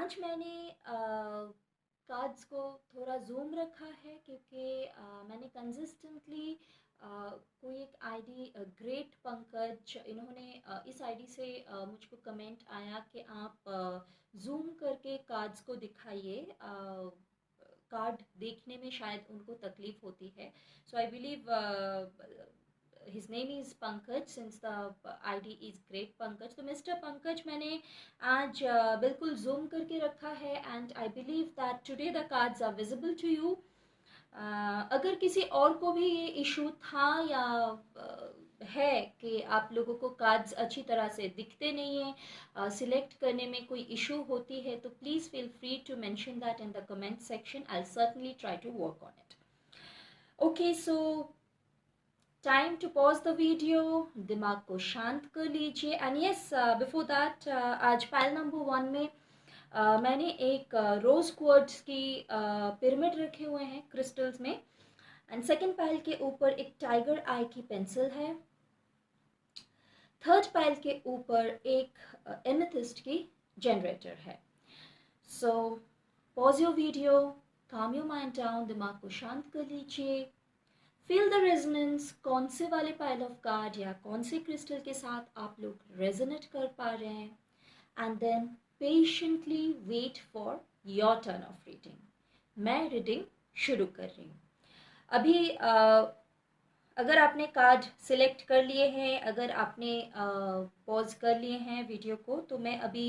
आज मैंने कार्ड्स को थोड़ा ज़ूम रखा है क्योंकि मैंने कंसिस्टेंटली कोई एक आईडी ग्रेट पंकज इन्होंने इस आईडी से मुझको कमेंट आया कि आप ज़ूम करके कार्ड्स को दिखाइए। कार्ड देखने में शायद उनको तकलीफ होती है। So I believe his name is Pankaj since the ID is Great Pankaj। तो मिस्टर पंकज मैंने आज बिल्कुल जूम करके रखा है and I believe that today the cards are visible to you. अगर किसी और को भी ये इशू था या है कि आप लोगों को कार्ड्स अच्छी तरह से दिखते नहीं हैं, सिलेक्ट करने में कोई इशू होती है, तो please feel free to mention that in the comment section. I certainly try to work on it. Okay, so time to pause the video, दिमाग को शांत कर लीजिए। एंड यस, बिफोर दैट आज पाइल नंबर 1 में मैंने एक रोज क्वार्ट्ज की पिरामिड रखे हुए हैं क्रिस्टल्स में। एंड सेकंड पाइल के ऊपर एक टाइगर आई की पेंसिल है। थर्ड पाइल के ऊपर एक एमेथिस्ट की जनरेटर है। सो पॉज योर वीडियो, काम योर माइंड डाउन, दिमाग को शांत कर लीजिए। फील द रेजोनेंस, कौन से वाले पाइल ऑफ कार्ड या कौन से क्रिस्टल के साथ आप लोग रेजोनेट कर पा रहे हैं। And then patiently wait for your turn of reading. मैं रीडिंग शुरू कर रही हूँ अभी। अगर आपने कार्ड सिलेक्ट कर लिए हैं, अगर आपने पॉज कर लिए हैं वीडियो को, तो मैं अभी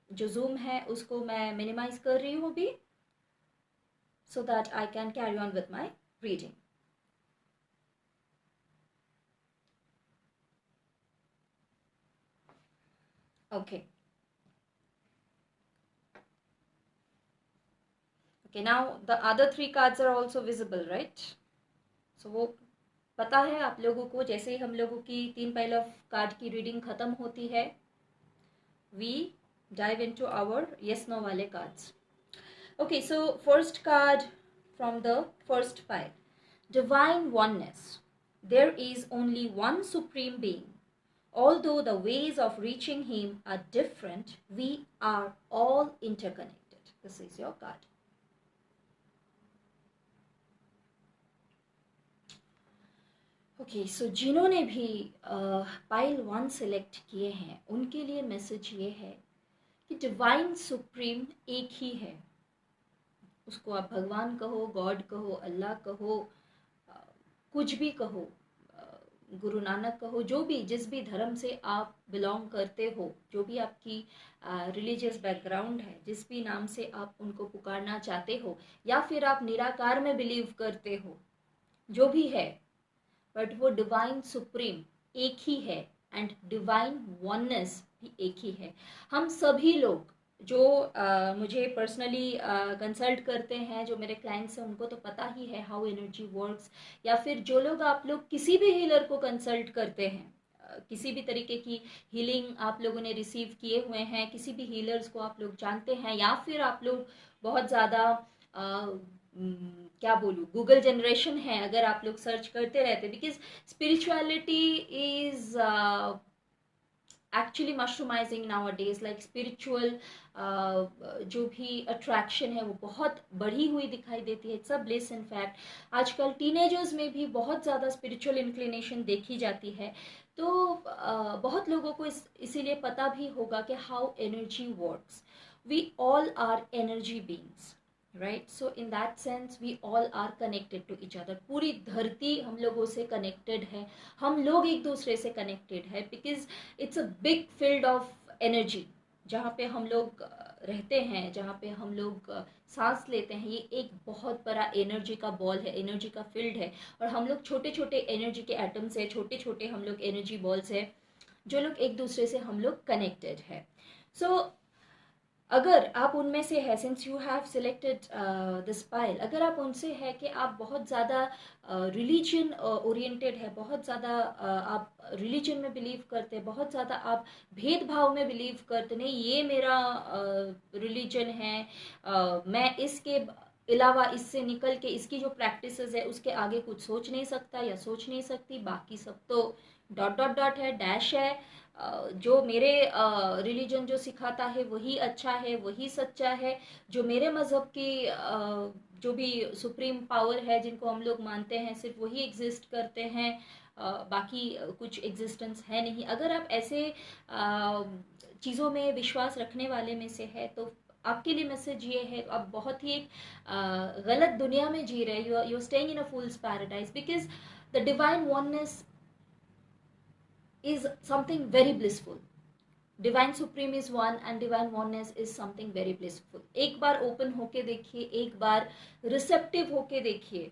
जो जूम है उसको मैं मिनिमाइज कर रही हूँ अभी, so that I can carry on with my reading. Okay. Okay, now the other 3 cards are also visible, right? So वो पता है आप लोगों को, जैसे ही हम लोगों की 3 पाइल ऑफ कार्ड की रीडिंग खत्म होती है, we dive into our yes no वाले cards. Okay, so first card from the first pile, divine oneness. There is only one supreme being. Although the ways of reaching him are different, we are all interconnected. This is your card. Okay, so जिन्होंने भी pile 1 select किए हैं उनके लिए message ये है कि divine supreme एक ही है। उसको आप भगवान कहो, गॉड कहो, अल्लाह कहो, कुछ भी कहो, गुरु नानक कहो, जो भी जिस भी धर्म से आप बिलोंग करते हो, जो भी आपकी रिलीजियस बैकग्राउंड है, जिस भी नाम से आप उनको पुकारना चाहते हो, या फिर आप निराकार में बिलीव करते हो, जो भी है, बट वो डिवाइन सुप्रीम एक ही है एंड डिवाइन वननेस भी एक ही है। हम सभी लोग जो मुझे पर्सनली कंसल्ट करते हैं, जो मेरे क्लाइंट्स हैं, उनको तो पता ही है हाउ एनर्जी वर्क्स। या फिर जो लोग आप लोग किसी भी हीलर को कंसल्ट करते हैं, किसी भी तरीके की हीलिंग आप लोगों ने रिसीव किए हुए हैं, किसी भी हीलर्स को आप लोग जानते हैं, या फिर आप लोग बहुत ज़्यादा क्या बोलूँ, गूगल जनरेशन है, अगर आप लोग सर्च करते रहते, because spirituality is actually mushroomizing nowadays. Like spiritual जो भी अट्रैक्शन है वो बहुत बढ़ी हुई दिखाई देती है। It's a bliss. In fact आजकल टीनेजर्स में भी बहुत ज़्यादा स्पिरिचुअल इंक्लिनेशन देखी जाती है। तो बहुत लोगों को इसीलिए पता भी होगा कि how energy works. We all are energy beings, right? So in that sense we all are connected to each other. पूरी धरती हम लोगों से कनेक्टेड है, हम लोग एक दूसरे से कनेक्टेड है, because it's a big field of energy जहाँ पे हम लोग रहते हैं, जहाँ पे हम लोग सांस लेते हैं। ये एक बहुत बड़ा एनर्जी का बॉल है, एनर्जी का फील्ड है, और हम लोग छोटे छोटे एनर्जी के एटम्स है, छोटे छोटे हम लोग एनर्जी बॉल्स है, जो लोग एक दूसरे से हम लोग कनेक्टेड है। सो अगर आप उनमें से है, since you have selected this pile, अगर आप उनसे है कि आप बहुत ज़्यादा रिलीजन ओरिएंटेड है, बहुत ज़्यादा आप रिलीजन में बिलीव करते हैं, बहुत ज़्यादा आप भेदभाव में बिलीव करते, नहीं ये मेरा रिलीजन है, मैं इसके अलावा, इससे निकल के इसकी जो प्रैक्टिसेस है उसके आगे कुछ सोच नहीं सकता या सोच नहीं सकती, बाकी सब तो डॉट डॉट डॉट है, डैश है, जो मेरे रिलीजन जो सिखाता है वही अच्छा है, वही सच्चा है। जो मेरे मज़हब की जो भी सुप्रीम पावर है जिनको हम लोग मानते हैं, सिर्फ वही एग्जिस्ट करते हैं, बाकी कुछ एग्जिस्टेंस है नहीं। अगर आप ऐसे चीज़ों में विश्वास रखने वाले में से है तो आपके लिए मैसेज ये है, आप बहुत ही एक गलत दुनिया में जी रहे हो। You are staying in a fool's paradise, because the divine oneness is something very blissful. Divine Supreme is one and Divine Oneness is something very blissful. एक बार ओपन होके देखिए, एक बार रिसेप्टिव होके देखिए,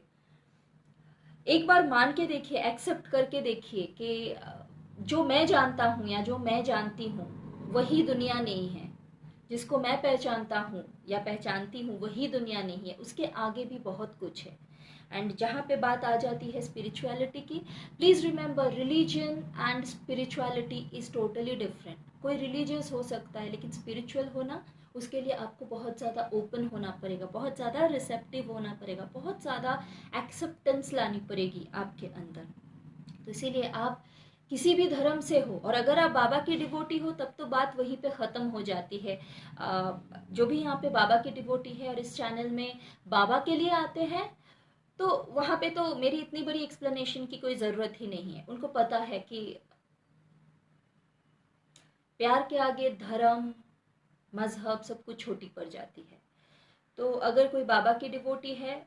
एक बार मान के देखिए, एक्सेप्ट करके देखिए कि जो मैं जानता हूँ या जो मैं जानती हूँ वही दुनिया नहीं है। जिसको मैं पहचानता हूँ या पहचानती हूँ वही दुनिया नहीं है, उसके आगे भी बहुत कुछ है। एंड जहाँ पे बात आ जाती है स्पिरिचुअलिटी की, please remember religion and spirituality is totally different. कोई रिलीजियस हो सकता है, लेकिन स्पिरिचुअल होना उसके लिए आपको बहुत ज़्यादा ओपन होना पड़ेगा, बहुत ज़्यादा रिसेप्टिव होना पड़ेगा, बहुत ज़्यादा एक्सेप्टेंस लानी पड़ेगी आपके अंदर। तो इसीलिए आप किसी भी धर्म से हो, और अगर आप बाबा की डिवोटी हो तब तो बात वहीं पे ख़त्म हो जाती है। जो भी यहाँ पे बाबा की डिवोटी है और इस चैनल में बाबा के लिए आते हैं, तो वहाँ पे तो मेरी इतनी बड़ी एक्सप्लेनेशन की कोई ज़रूरत ही नहीं है। उनको पता है कि प्यार के आगे धर्म, मजहब सब कुछ छोटी पड़ जाती है। तो अगर कोई बाबा की डिवोटी है,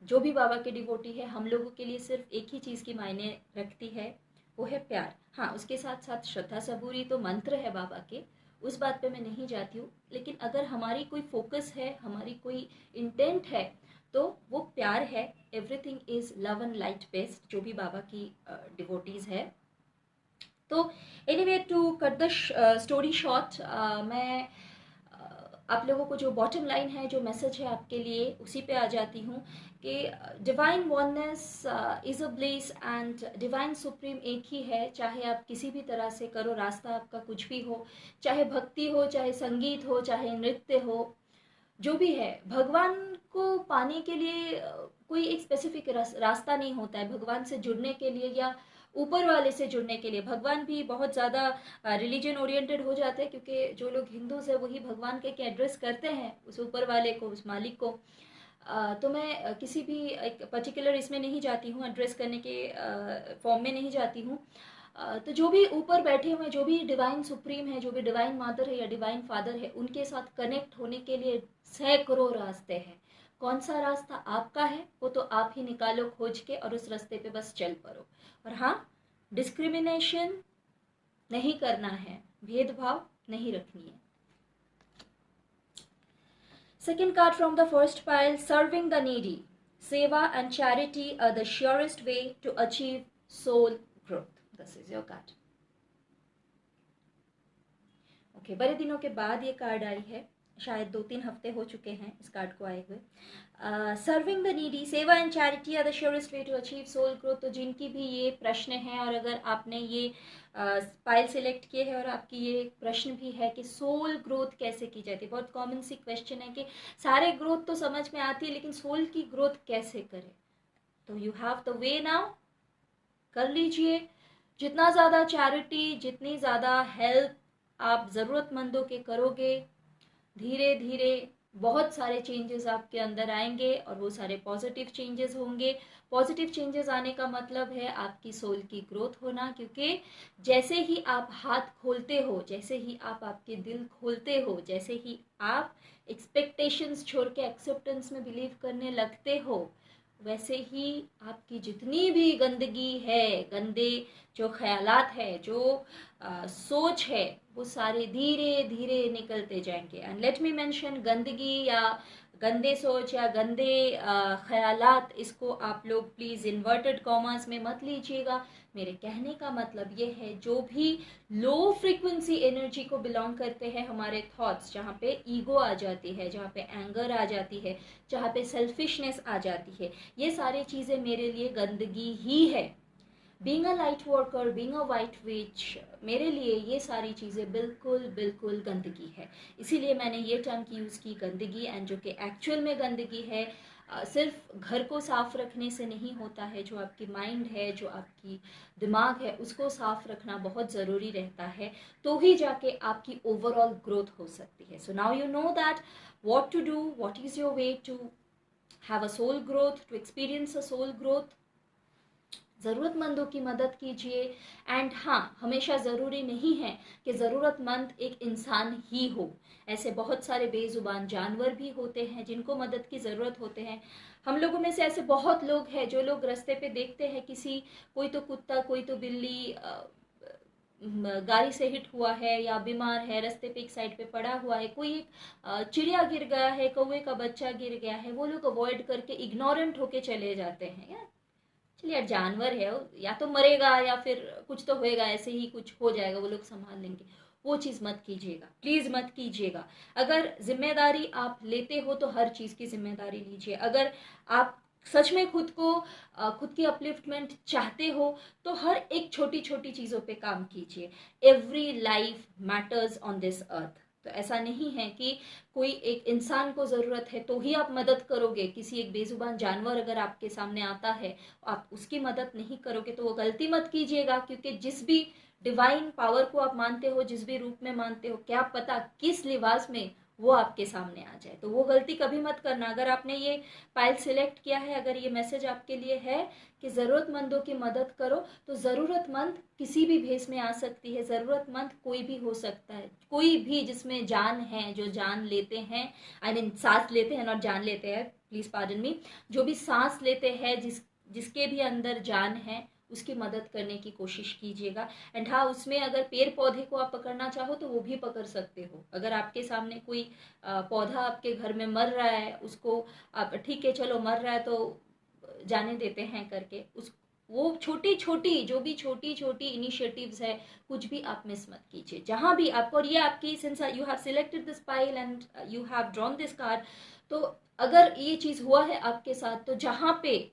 जो भी बाबा की डिवोटी है, हम लोगों के लिए सिर्फ एक ही चीज़ की मायने रखती है, वो है प्यार। हाँ, उसके साथ साथ श्रद्धा सबूरी तो मंत्र है बाबा के, उस बात पे मैं नहीं जाती हूँ। लेकिन अगर हमारी कोई फोकस है, हमारी कोई इंटेंट है, तो वो प्यार है। Everything is love and light based, जो भी बाबा की डिवोटीज़ है। तो anyway, to cut the story short, मैं आप लोगों को जो बॉटम लाइन है, जो मैसेज है आपके लिए, उसी पे आ जाती हूँ कि divine oneness is a bliss and divine supreme एक ही है। चाहे आप किसी भी तरह से करो, रास्ता आपका कुछ भी हो, चाहे भक्ति हो, चाहे संगीत हो, चाहे नृत्य हो, जो भी है, भगवान को पाने के लिए कोई एक स्पेसिफिक रास्ता नहीं होता है। भगवान से जुड़ने के लिए या ऊपर वाले से जुड़ने के लिए, भगवान भी बहुत ज़्यादा रिलीजन ओरिएंटेड हो जाते हैं, क्योंकि जो लोग हिंदूज है वही भगवान के एड्रेस करते हैं उस ऊपर वाले को, उस मालिक को। तो मैं किसी भी एक पर्टिकुलर इसमें नहीं जाती हूँ, एड्रेस करने के फॉर्म में नहीं जाती हूँ। तो जो भी ऊपर बैठे हुए, जो भी डिवाइन सुप्रीम है, जो भी डिवाइन मदर है या डिवाइन फादर है, उनके साथ कनेक्ट होने के लिए सैकड़ों रास्ते हैं। कौन सा रास्ता आपका है वो तो आप ही निकालो खोज के, और उस रास्ते पे बस चल पड़ो। और हाँ, डिस्क्रिमिनेशन नहीं करना है, भेदभाव नहीं रखनी है। Second card from the first pile, serving the needy. Seva and charity are the surest way to achieve soul growth. This is your card. Okay, बड़े दिनों के बाद ये कार्ड आई है, शायद 2-3 हफ्ते हो चुके हैं इस कार्ड को आए हुए। सर्विंग द नीडी, सेवा and charity are the surest way to achieve soul growth. तो जिनकी भी ये प्रश्न है, और अगर आपने ये पाइल सेलेक्ट किए है और आपकी ये प्रश्न भी है कि सोल ग्रोथ कैसे की जाती है, बहुत कॉमन सी क्वेश्चन है कि सारे ग्रोथ तो समझ में आती है, लेकिन सोल की ग्रोथ कैसे करें। तो you have the way now, कर लीजिए। जितना ज़्यादा चैरिटी, जितनी ज़्यादा हेल्प आप ज़रूरतमंदों के करोगे, धीरे धीरे बहुत सारे चेंजेस आपके अंदर आएंगे, और वो सारे पॉजिटिव चेंजेस होंगे। पॉजिटिव चेंजेस आने का मतलब है आपकी सोल की ग्रोथ होना, क्योंकि जैसे ही आप हाथ खोलते हो, जैसे ही आप आपके दिल खोलते हो, जैसे ही आप एक्सपेक्टेशंस छोड़ के एक्सेप्टेंस में बिलीव करने लगते हो, वैसे ही आपकी जितनी भी गंदगी है, गंदे जो ख्यालात है, जो सोच है, वो सारे धीरे धीरे निकलते जाएंगे। एंड लेट मी मेंशन, गंदगी या गंदे सोच या गंदे ख्यालात, इसको आप लोग प्लीज़ इन्वर्टेड कॉमर्स में मत लीजिएगा। मेरे कहने का मतलब ये है, जो भी लो फ्रीक्वेंसी एनर्जी को बिलोंग करते हैं हमारे थॉट्स, जहाँ पे ईगो आ जाती है, जहाँ पे एंगर आ जाती है, जहाँ पे सेल्फिशनेस आ जाती है, ये सारी चीज़ें मेरे लिए गंदगी ही है। Being a light worker, being a white witch, मेरे लिए ये सारी चीज़ें बिल्कुल बिल्कुल गंदगी है। इसीलिए मैंने ये टर्म की यूज़ की, गंदगी, एंड जो कि एक्चुअल में गंदगी है, सिर्फ घर को साफ रखने से नहीं होता है, जो आपकी माइंड है, जो आपकी दिमाग है, उसको साफ रखना बहुत ज़रूरी रहता है, तो ही जाके आपकी ओवरऑल ग्रोथ हो सकती है. So now you know that what to do, what is your way to have a soul growth, to experience a soul growth. ज़रूरतमंदों की मदद कीजिए. एंड हाँ, हमेशा ज़रूरी नहीं है कि ज़रूरतमंद एक इंसान ही हो. ऐसे बहुत सारे बेज़ुबान जानवर भी होते हैं जिनको मदद की ज़रूरत होते हैं. हम लोगों में से ऐसे बहुत लोग हैं जो लोग रास्ते पे देखते हैं किसी, कोई तो कुत्ता, कोई तो बिल्ली गाड़ी से हिट हुआ है या बीमार है, रास्ते पे एक साइड पे पड़ा हुआ है, कोई एक चिड़िया गिर गया है, कौवे का बच्चा गिर गया है, वो लोग अवॉइड करके इग्नोरेंट होके चले जाते हैं. यार चलिए यार, जानवर है, या तो मरेगा या फिर कुछ तो होएगा, ऐसे ही कुछ हो जाएगा, वो लोग संभाल लेंगे. वो चीज़ मत कीजिएगा, प्लीज़ मत कीजिएगा. अगर जिम्मेदारी आप लेते हो तो हर चीज़ की जिम्मेदारी लीजिए. अगर आप सच में खुद की अपलिफ्टमेंट चाहते हो तो हर एक छोटी छोटी चीज़ों पे काम कीजिए. Every life matters on this earth. तो ऐसा नहीं है कि कोई एक इंसान को ज़रूरत है तो ही आप मदद करोगे. किसी एक बेजुबान जानवर अगर आपके सामने आता है, आप उसकी मदद नहीं करोगे तो वो गलती मत कीजिएगा. क्योंकि जिस भी डिवाइन पावर को आप मानते हो, जिस भी रूप में मानते हो, क्या पता किस लिबास में वो आपके सामने आ जाए. तो वो गलती कभी मत करना. अगर आपने ये पाइल सिलेक्ट किया है, अगर ये मैसेज आपके लिए है कि ज़रूरतमंदों की मदद करो, तो ज़रूरतमंद किसी भी भेस में आ सकती है. ज़रूरतमंद कोई भी हो सकता है, कोई भी जिसमें जान है, जो जान लेते हैं, आई मीन सांस लेते हैं, नॉट जान लेते हैं, प्लीज़ पार्डन मी, जो भी सांस लेते हैं, जिसके भी अंदर जान है, उसकी मदद करने की कोशिश कीजिएगा. एंड हाँ, उसमें अगर पेड़ पौधे को आप पकड़ना चाहो तो वो भी पकड़ सकते हो. अगर आपके सामने कोई पौधा आपके घर में मर रहा है, उसको आप ठीक है चलो मर रहा है तो जाने देते हैं करके, उस वो छोटी छोटी, जो भी छोटी छोटी इनिशिएटिव्स है, कुछ भी आप मिस मत कीजिए. जहाँ भी आपको, और ये आपकी, since you have selected this pile and you have drawn this card, तो अगर ये चीज़ हुआ है आपके साथ, तो जहाँ पे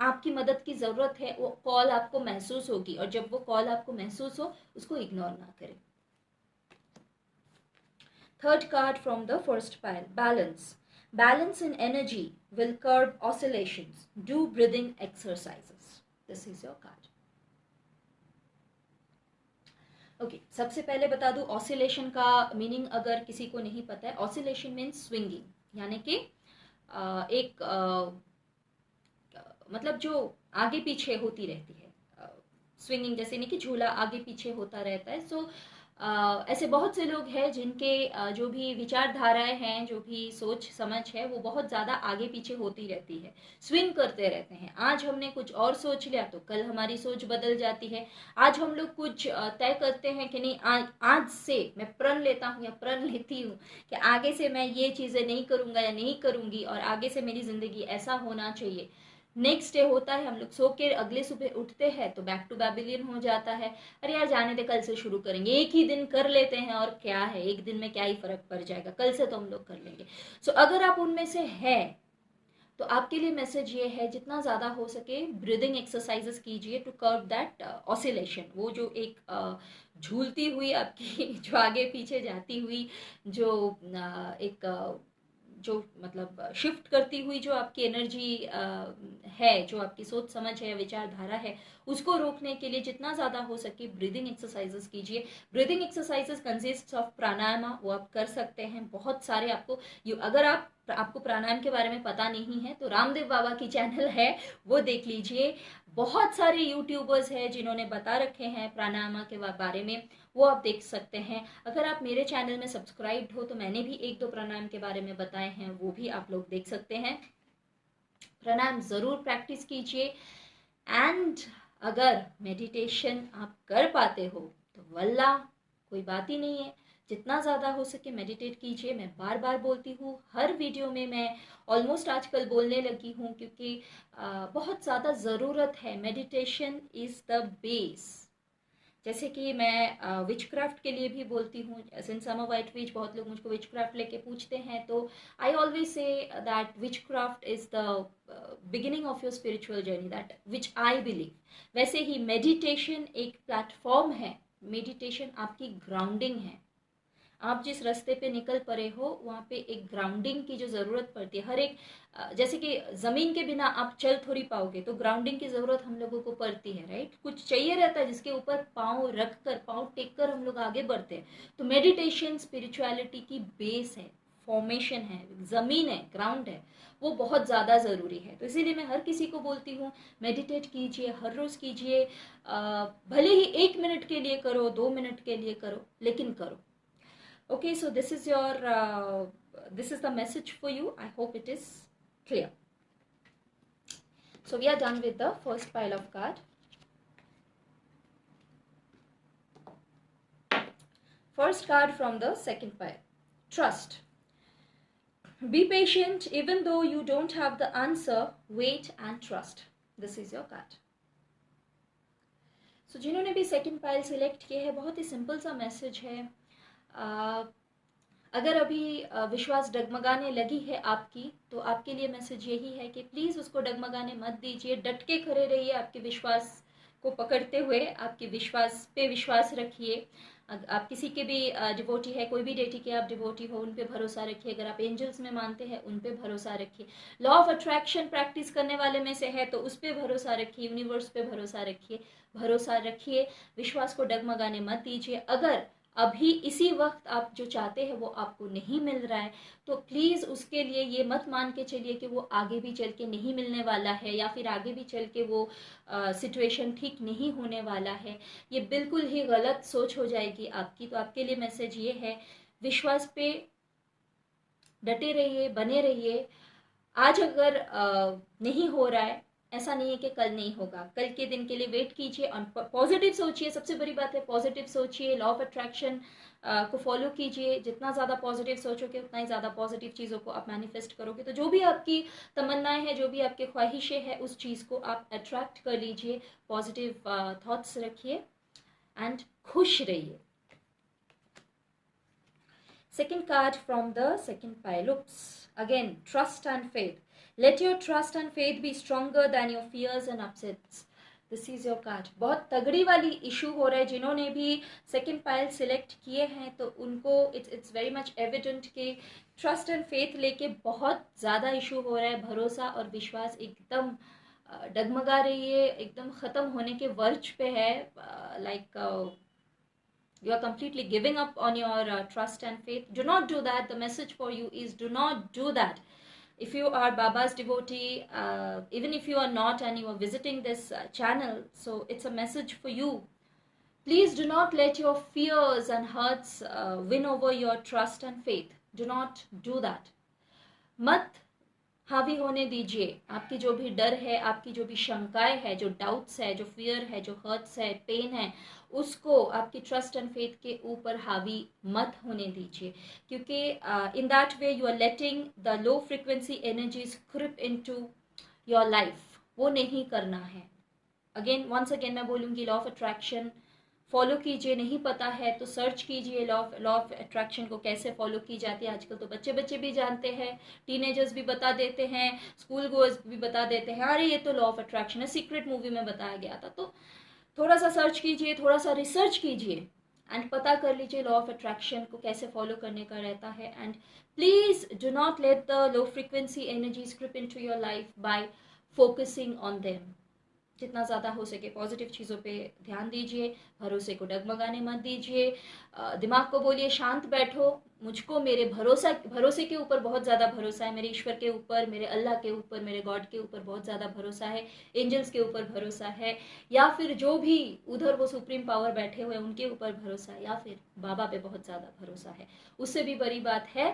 आपकी मदद की ज़रूरत है वो कॉल आपको महसूस होगी, और जब वो कॉल आपको महसूस हो उसको इग्नोर ना करें. Third card from the first pile, balance. Balance in energy will curb oscillations. Do breathing exercises. This is your card. Okay, सबसे पहले बता दूं ऑसिलेशन का मीनिंग अगर किसी को नहीं पता है. ऑसिलेशन मीन्स स्विंगिंग, यानी कि एक मतलब जो आगे पीछे होती रहती है. स्विंगिंग जैसे नहीं कि झूला आगे पीछे होता रहता है. सो ऐसे बहुत से लोग हैं जिनके जो भी विचारधाराएं हैं, जो भी सोच समझ है, वो बहुत ज़्यादा आगे पीछे होती रहती है, स्विंग करते रहते हैं. आज हमने कुछ और सोच लिया तो कल हमारी सोच बदल जाती है. आज हम लोग कुछ तय करते हैं कि नहीं, आज से मैं प्रण लेता हूँ या प्रण लेती हूँ कि आगे से मैं ये चीज़ें नहीं करूँगा या नहीं करूँगी, और आगे से मेरी ज़िंदगी ऐसा होना चाहिए. नेक्स्ट डे होता है, हम लोग सो के अगले सुबह उठते हैं तो बैक टू बैबिलियन हो जाता है. अरे यार जाने दे, कल से शुरू करेंगे, एक ही दिन कर लेते हैं, और क्या है, एक दिन में क्या ही फर्क पड़ जाएगा, कल से तो हम लोग कर लेंगे. सो अगर आप उनमें से है तो आपके लिए मैसेज ये है, जितना ज़्यादा हो सके ब्रीदिंग एक्सरसाइजेस कीजिए टू कर्व दैट ऑसिलेशन. वो जो एक झूलती हुई आपकी जो आगे पीछे जाती हुई जो एक जो मतलब शिफ्ट करती हुई जो आपकी एनर्जी है, जो आपकी सोच समझ है, विचारधारा है, उसको रोकने के लिए जितना ज़्यादा हो सके ब्रीदिंग एक्सरसाइजेस कीजिए. ब्रीदिंग एक्सरसाइजेस कंसिस्ट ऑफ प्राणायाम, वो आप कर सकते हैं बहुत सारे. अगर आपको प्राणायाम के बारे में पता नहीं है तो रामदेव बाबा की चैनल है, वो देख लीजिए. बहुत सारे यूट्यूबर्स हैं जिन्होंने बता रखे हैं प्राणायाम के बारे में, वो आप देख सकते हैं. अगर आप मेरे चैनल में सब्सक्राइब्ड हो तो मैंने भी एक दो प्राणायाम के बारे में बताए हैं, वो भी आप लोग देख सकते हैं. प्राणायाम ज़रूर प्रैक्टिस कीजिए. एंड अगर मेडिटेशन आप कर पाते हो तो वल्ला, कोई बात ही नहीं है, जितना ज़्यादा हो सके मेडिटेट कीजिए. मैं बार बार बोलती हूँ, हर वीडियो में मैं ऑलमोस्ट आजकल बोलने लगी हूँ, क्योंकि बहुत ज़्यादा ज़रूरत है. Meditation is the base. जैसे कि मैं विचक्राफ्ट के लिए भी बोलती हूँ, since I am a white witch, बहुत लोग मुझको विचक्राफ्ट लेके पूछते हैं, तो I always say that witchcraft is the beginning of your spiritual journey, that which I believe. वैसे ही मेडिटेशन एक प्लेटफॉर्म है, मेडिटेशन आपकी ग्राउंडिंग है. आप जिस रास्ते पे निकल पड़े हो वहाँ पे एक ग्राउंडिंग की जो ज़रूरत पड़ती है, हर एक जैसे कि ज़मीन के बिना आप चल थोड़ी पाओगे, तो ग्राउंडिंग की ज़रूरत हम लोगों को पड़ती है, राइट। कुछ चाहिए रहता है जिसके ऊपर पाँव रख कर, पाँव टेक कर हम लोग आगे बढ़ते हैं। तो मेडिटेशन स्पिरिचुअलिटी की बेस है, फॉर्मेशन है, ज़मीन है, ग्राउंड है, वो बहुत ज़्यादा ज़रूरी है। तो इसीलिए मैं हर किसी को बोलती हूँ, मेडिटेट कीजिए, हर रोज़ कीजिए, भले ही 1 मिनट के लिए करो, 2 मिनट के लिए करो, लेकिन करो। Okay, so this is the message for you. I hope it is clear. So we are done with the first pile of card. First card from the second pile. Trust. Be patient even though you don't have the answer. Wait and trust. This is your card. So जिन्होंने भी second pile select किए है, बहुत ही simple सा message है। अगर अभी विश्वास डगमगाने लगी है आपकी, तो आपके लिए मैसेज यही है कि प्लीज़ उसको डगमगाने मत दीजिए, डट के खड़े रहिए, आपके विश्वास को पकड़ते हुए, आपके विश्वास पे विश्वास रखिए। आप किसी के भी डिवोटी है, कोई भी डेटी के आप डिवोटी हो, उन पे भरोसा रखिए। अगर आप एंजल्स में मानते हैं, उन पे भरोसा रखिए। लॉ ऑफ अट्रैक्शन प्रैक्टिस करने वाले में से है तो उस पर भरोसा रखिए, यूनिवर्स पे भरोसा रखिए, भरोसा रखिए, विश्वास को डगमगाने मत दीजिए। अगर अभी इसी वक्त आप जो चाहते हैं वो आपको नहीं मिल रहा है, तो प्लीज़ उसके लिए ये मत मान के चलिए कि वो आगे भी चल के नहीं मिलने वाला है, या फिर आगे भी चल के वो सिचुएशन ठीक नहीं होने वाला है। ये बिल्कुल ही गलत सोच हो जाएगी आपकी। तो आपके लिए मैसेज ये है, विश्वास पे डटे रहिए, बने रहिए। आज अगर नहीं हो रहा है, ऐसा नहीं है कि कल नहीं होगा। कल के दिन के लिए वेट कीजिए और पॉजिटिव सोचिए। सबसे बड़ी बात है पॉजिटिव सोचिए, लॉ ऑफ अट्रैक्शन को फॉलो कीजिए। जितना ज़्यादा पॉजिटिव सोचोगे उतना ही ज़्यादा पॉजिटिव चीज़ों को आप मैनिफेस्ट करोगे। तो जो भी आपकी तमन्नाएं हैं, जो भी आपकी ख्वाहिशें हैं, उस चीज़ को आप अट्रैक्ट कर लीजिए। पॉजिटिव थॉट्स रखिए एंड खुश रहिए। Second card from the second pile. Oops. Again, trust and faith. Let your trust and faith be stronger than your fears and upsets. This is your card. बहुत तगड़ी वाली issue हो रहा है। जिन्होंने भी सेकेंड पाइल सिलेक्ट किए हैं तो उनको इट्स वेरी मच एविडेंट कि ट्रस्ट एंड फेथ लेके बहुत ज़्यादा इशू हो रहा है। भरोसा और विश्वास एकदम डगमगा रही है, एकदम ख़त्म होने के वर्ज पे है। Like you are completely giving up on your trust and faith. Do not do that. The message for you is do not do that. If you are Baba's devotee, even if you are not and you are visiting this channel, so it's a message for you. Please do not let your fears and hurts win over your trust and faith. Do not do that. मत हावी होने दीजिए। आपकी जो भी डर है, आपकी जो भी शंकाएं है, जो डाउट्स है, जो फियर है, जो हर्ट्स है, पेन है, उसको आपकी ट्रस्ट एंड फेथ के ऊपर हावी मत होने दीजिए। क्योंकि in that way you are letting the low frequency energies creep into your life. वो नहीं करना है। अगेन वंस अगेन मैं बोलूँगी, लॉ ऑफ अट्रैक्शन फॉलो कीजिए। नहीं पता है तो सर्च कीजिए लॉ ऑफ अट्रैक्शन को कैसे फॉलो की जाती है। आजकल तो बच्चे भी जानते हैं, टीनेजर्स भी बता देते हैं, स्कूल गोअर्स भी बता देते हैं, अरे ये तो लॉ ऑफ अट्रैक्शन है, सीक्रेट मूवी में बताया गया था। तो थोड़ा सा सर्च कीजिए, थोड़ा सा रिसर्च कीजिए एंड पता कर लीजिए लॉ ऑफ अट्रैक्शन को कैसे फॉलो करने का रहता है। And please do not let the low frequency energies creep into your life by focusing on them. जितना ज़्यादा हो सके पॉजिटिव चीज़ों पे ध्यान दीजिए, भरोसे को डगमगाने मत दीजिए। दिमाग को बोलिए शांत बैठो, मुझको मेरे भरोसे के ऊपर बहुत ज़्यादा भरोसा है, मेरे ईश्वर के ऊपर, मेरे अल्लाह के ऊपर, मेरे गॉड के ऊपर बहुत ज़्यादा भरोसा है, एंजल्स के ऊपर भरोसा है, या फिर जो भी उधर वो सुप्रीम पावर बैठे हुए उनके ऊपर भरोसा है, या फिर बाबा पे बहुत ज़्यादा भरोसा है। उससे भी बड़ी बात है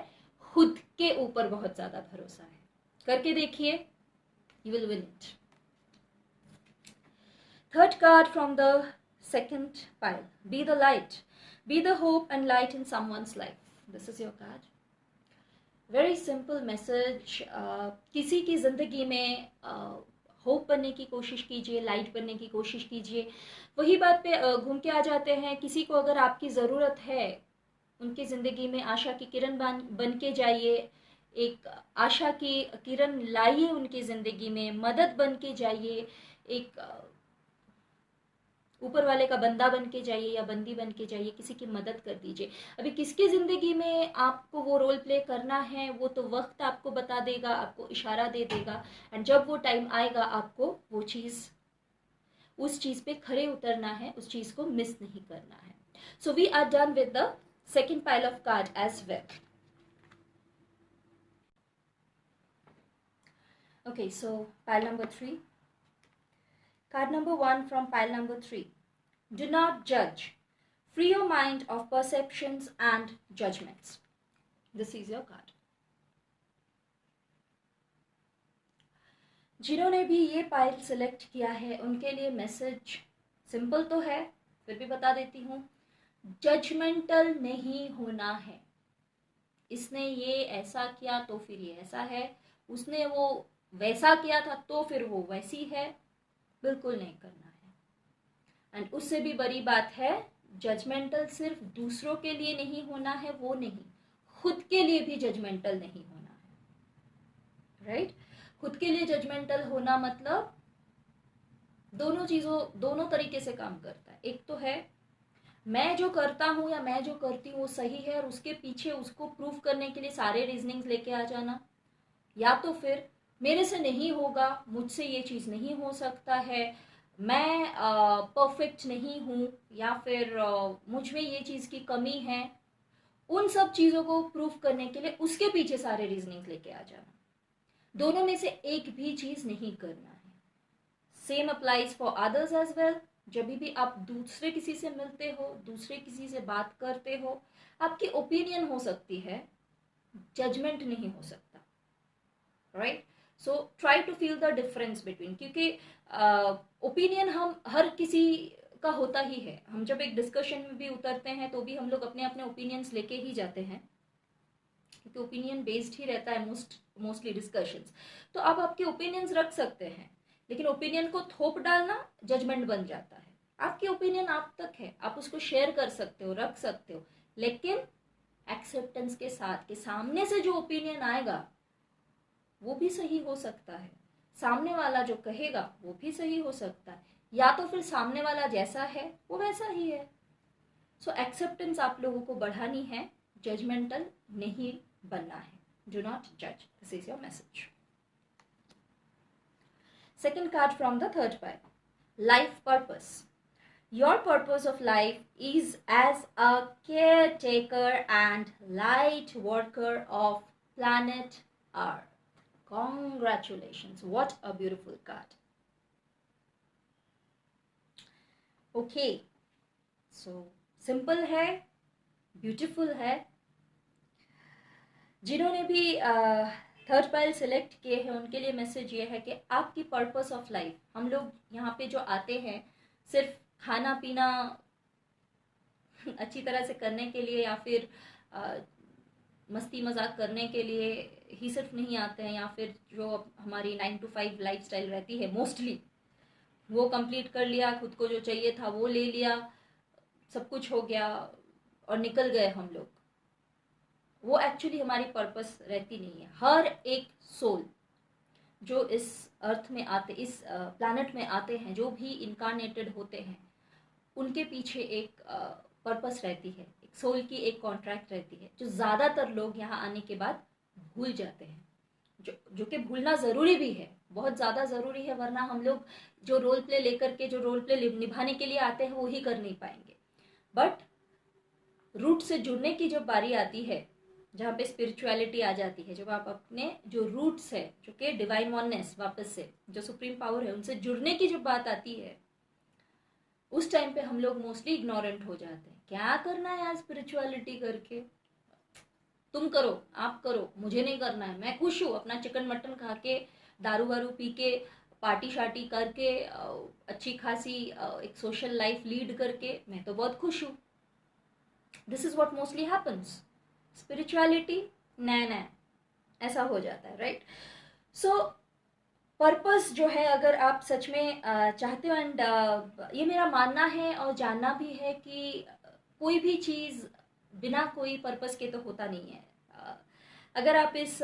खुद के ऊपर बहुत ज़्यादा भरोसा है। करके देखिए, you will win it. Third card from the second pile. Be the light. Be the hope and light in someone's life. This is your card. Very simple message. किसी की ज़िंदगी में होप बनने की कोशिश कीजिए, लाइट बनने की कोशिश कीजिए। वही बात पे घूम के आ जाते हैं। किसी को अगर आपकी ज़रूरत है, उनकी ज़िंदगी में आशा की किरण बन के जाइए। एक आशा की किरण लाइए उनकी ज़िंदगी में, मदद बन के जाइए। एक ऊपर वाले का बंदा बन के जाइए या बंदी बन के जाइए, किसी की मदद कर दीजिए। अभी किसकी ज़िंदगी में आपको वो रोल प्ले करना है वो तो वक्त आपको बता देगा, आपको इशारा दे देगा, एंड जब वो टाइम आएगा आपको वो चीज़, उस चीज़ पे खड़े उतरना है, उस चीज़ को मिस नहीं करना है। So we are done with the second pile of card as well. Okay, so pile number 3. Card number 1 from pile number 3. Do not judge. Free your mind of perceptions and judgments. This is your card. जिन्होंने भी ये pile select किया है उनके लिए message simple तो है, फिर भी बता देती हूँ। जजमेंटल नहीं होना है। इसने ये ऐसा किया तो फिर ये ऐसा है, उसने वो वैसा किया था तो फिर वो वैसी है, बिल्कुल नहीं करना है। एंड उससे भी बड़ी बात है, जजमेंटल सिर्फ दूसरों के लिए नहीं होना है, वो नहीं, खुद के लिए भी जजमेंटल नहीं होना है, राइट? खुद के लिए जजमेंटल होना मतलब दोनों चीज़ों, दोनों तरीके से काम करता है। एक तो है मैं जो करता हूँ या मैं जो करती हूँ वो सही है और उसके पीछे उसको प्रूव करने के लिए सारे रीजनिंग्स लेके आ जाना, या तो फिर मेरे से नहीं होगा, मुझसे ये चीज़ नहीं हो सकता है, मैं परफेक्ट नहीं हूँ, या फिर मुझ में ये चीज़ की कमी है, उन सब चीज़ों को प्रूफ करने के लिए उसके पीछे सारे रीजनिंग लेके आ जाना। दोनों में से एक भी चीज़ नहीं करना है। Same applies for others as well. जब भी आप दूसरे किसी से मिलते हो, दूसरे किसी से बात करते हो, आपकी ओपिनियन हो सकती है, जजमेंट नहीं हो सकता, right? So try to feel the difference between, क्योंकि ओपिनियन हम हर किसी का होता ही है। हम जब एक डिस्कशन में भी उतरते हैं तो भी हम लोग अपने अपने ओपिनियंस लेके ही जाते हैं, क्योंकि ओपिनियन बेस्ड ही रहता है मोस्टली डिस्कशंस। तो आप आपके ओपिनियंस रख सकते हैं, लेकिन ओपिनियन को थोप डालना जजमेंट बन जाता है। आपकी ओपिनियन आप तक है, आप उसको शेयर कर सकते हो, रख सकते हो, लेकिन एक्सेप्टेंस के साथ कि सामने से जो ओपिनियन आएगा वो भी सही हो सकता है, सामने वाला जो कहेगा वो भी सही हो सकता है, या तो फिर सामने वाला जैसा है वो वैसा ही है। सो एक्सेप्टेंस आप लोगों को बढ़ानी है, जजमेंटल नहीं बनना है। डू नॉट जज, this is your message. Second card from the third pile, life purpose. Your purpose of life is as a caretaker and light worker of planet Earth. Congratulations, what a beautiful card. Okay, so simple है, beautiful है। जिन्होंने भी third pile select किए हैं उनके लिए message ये है कि आपकी पर्पस ऑफ लाइफ, हम लोग यहाँ पे जो आते हैं सिर्फ खाना पीना अच्छी तरह से करने के लिए या फिर मस्ती मजाक करने के लिए ही सिर्फ नहीं आते हैं, या फिर जो हमारी 9 to 5 लाइफस्टाइल रहती है मोस्टली, वो कंप्लीट कर लिया, खुद को जो चाहिए था वो ले लिया, सब कुछ हो गया और निकल गए हम लोग, वो एक्चुअली हमारी पर्पस रहती नहीं है। हर एक सोल जो इस अर्थ में आते, इस प्लैनेट में आते हैं, जो भी इनकारनेटेड होते हैं, उनके पीछे एक पर्पस रहती है, एक सोल की एक कॉन्ट्रैक्ट रहती है, जो ज़्यादातर लोग यहाँ आने के बाद भूल जाते हैं, जो कि भूलना ज़रूरी भी है, बहुत ज़्यादा ज़रूरी है, वरना हम लोग जो रोल प्ले लेकर के, जो रोल प्ले निभाने के लिए आते हैं वो ही कर नहीं पाएंगे। बट रूट से जुड़ने की जब बारी आती है, जहाँ पे स्पिरिचुअलिटी आ जाती है, जब आप अपने जो रूट्स है, जो कि डिवाइन वननेस, वापस से जो सुप्रीम पावर है, उनसे जुड़ने की जब बात आती है, उस टाइम पे हम लोग मोस्टली इग्नोरेंट हो जाते हैं। क्या करना है यार स्पिरिचुअलिटी करके, तुम करो, आप करो, मुझे नहीं करना है, मैं खुश हूँ अपना चिकन मटन खा के, दारू वारू पी के, पार्टी शार्टी करके, अच्छी खासी एक सोशल लाइफ लीड करके, मैं तो बहुत खुश हूँ। This is what mostly happens. Spirituality नैन ऐसा हो जाता है, राइट? सो पर्पस जो है, अगर आप सच में चाहते हो, एंड ये मेरा मानना है और जानना भी है कि कोई भी चीज़ बिना कोई पर्पस के तो होता नहीं है। अगर आप इस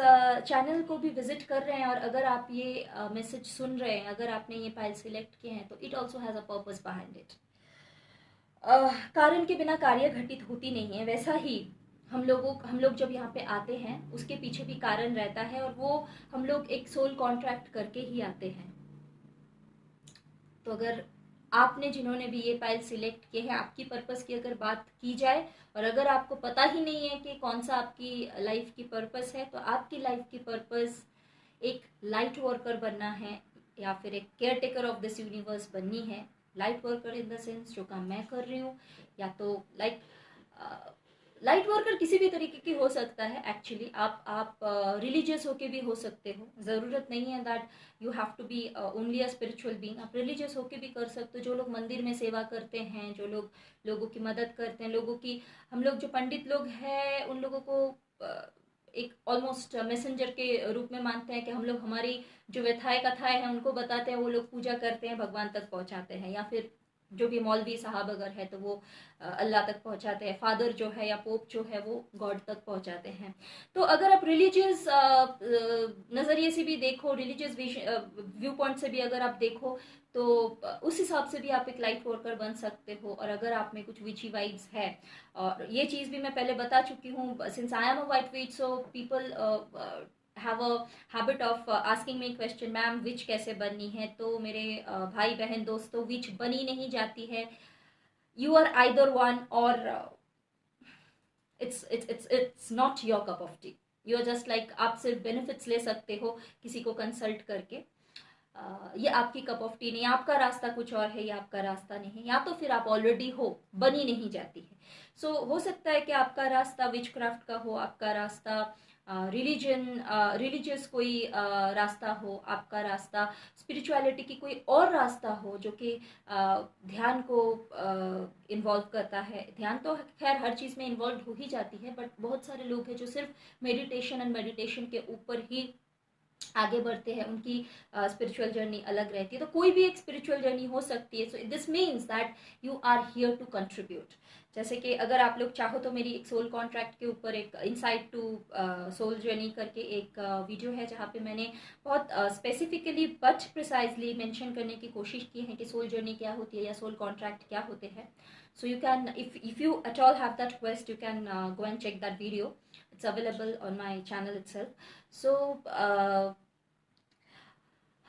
चैनल को भी विजिट कर रहे हैं और अगर आप ये मैसेज सुन रहे हैं, अगर आपने ये फाइल सिलेक्ट किए हैं, तो it also has a purpose behind it. कारण के बिना कार्य घटित होती नहीं है, वैसा ही हम लोग जब यहाँ पे आते हैं उसके पीछे भी कारण रहता है, और वो हम लोग एक सोल कॉन्ट्रैक्ट करके ही आते हैं। तो अगर आपने, जिन्होंने भी ये फाइल सिलेक्ट किए हैं, आपकी पर्पस की अगर बात की जाए, और अगर आपको पता ही नहीं है कि कौन सा आपकी लाइफ की पर्पस है, तो आपकी लाइफ की पर्पस एक लाइट वर्कर बनना है, या फिर एक care taker of this universe बननी है। Light worker in the sense जो काम मैं कर रही हूँ, या तो लाइट वर्कर किसी भी तरीके की हो सकता है। एक्चुअली आप रिलीजियस होके भी हो सकते हो, ज़रूरत नहीं है that you have to be only a spiritual being. आप रिलीजियस होके भी कर सकते हो। जो लोग मंदिर में सेवा करते हैं, जो लोग लोगों की मदद करते हैं, लोगों की, हम लोग जो पंडित लोग हैं उन लोगों को एक ऑलमोस्ट मैसेंजर के रूप में मानते हैं, कि हम लोग हमारी जो व्यथाएं कथाएं हैं उनको बताते हैं, वो लोग पूजा करते हैं, भगवान तक पहुंचाते हैं। या फिर जो भी मौलवी साहब अगर है तो वो अल्लाह तक पहुंचाते हैं। फादर जो है या पोप जो है वो गॉड तक पहुंचाते हैं। तो अगर आप रिलीजियस नज़रिए से भी देखो, रिलीजियस व्यू पॉइंट से भी अगर आप देखो, तो उस हिसाब से भी आप एक लाइट वर्कर बन सकते हो। और अगर आप में कुछ विची वाइब्स है, और ये चीज़ भी मैं पहले बता चुकी हूँ, since I am a white which, so people have a habit of asking me question, ma'am which कैसे बननी है। तो मेरे भाई बहन दोस्तों, विच बनी नहीं जाती है। यू आर आइदर वन, और it's not your cup of tea. You are just like, आप सिर्फ बेनिफिट्स ले सकते हो किसी को कंसल्ट करके। ये आपकी कप ऑफ टी नहीं, आपका रास्ता कुछ और है, ये आपका रास्ता नहीं है। या तो फिर आप ऑलरेडी हो, बनी नहीं जाती है। सो हो सकता है कि आपका रास्ता विचक्राफ्ट का हो, आपका रास्ता रिलीजियस कोई रास्ता हो, आपका रास्ता स्पिरिचुअलिटी की कोई और रास्ता हो, जो कि ध्यान को इन्वॉल्व करता है। ध्यान तो खैर हर चीज़ में इन्वॉल्व हो ही जाती है, बट बहुत सारे लोग हैं जो सिर्फ मेडिटेशन एंड मेडिटेशन के ऊपर ही आगे बढ़ते हैं, उनकी स्पिरिचुअल जर्नी अलग रहती है। तो कोई भी एक स्पिरिचुअल जर्नी हो सकती है। So this means that you are here to contribute. जैसे कि अगर आप लोग चाहो तो मेरी एक सोल कॉन्ट्रैक्ट के ऊपर एक इनसाइट टू सोल जर्नी करके एक वीडियो है, जहाँ पे मैंने बहुत स्पेसिफिकली बट प्रिसाइजली मेंशन करने की कोशिश की है कि सोल जर्नी क्या होती है या सोल कॉन्ट्रैक्ट क्या होते हैं। So you can, if you at all have that quest, you can go and check that video. It's available on my channel itself. So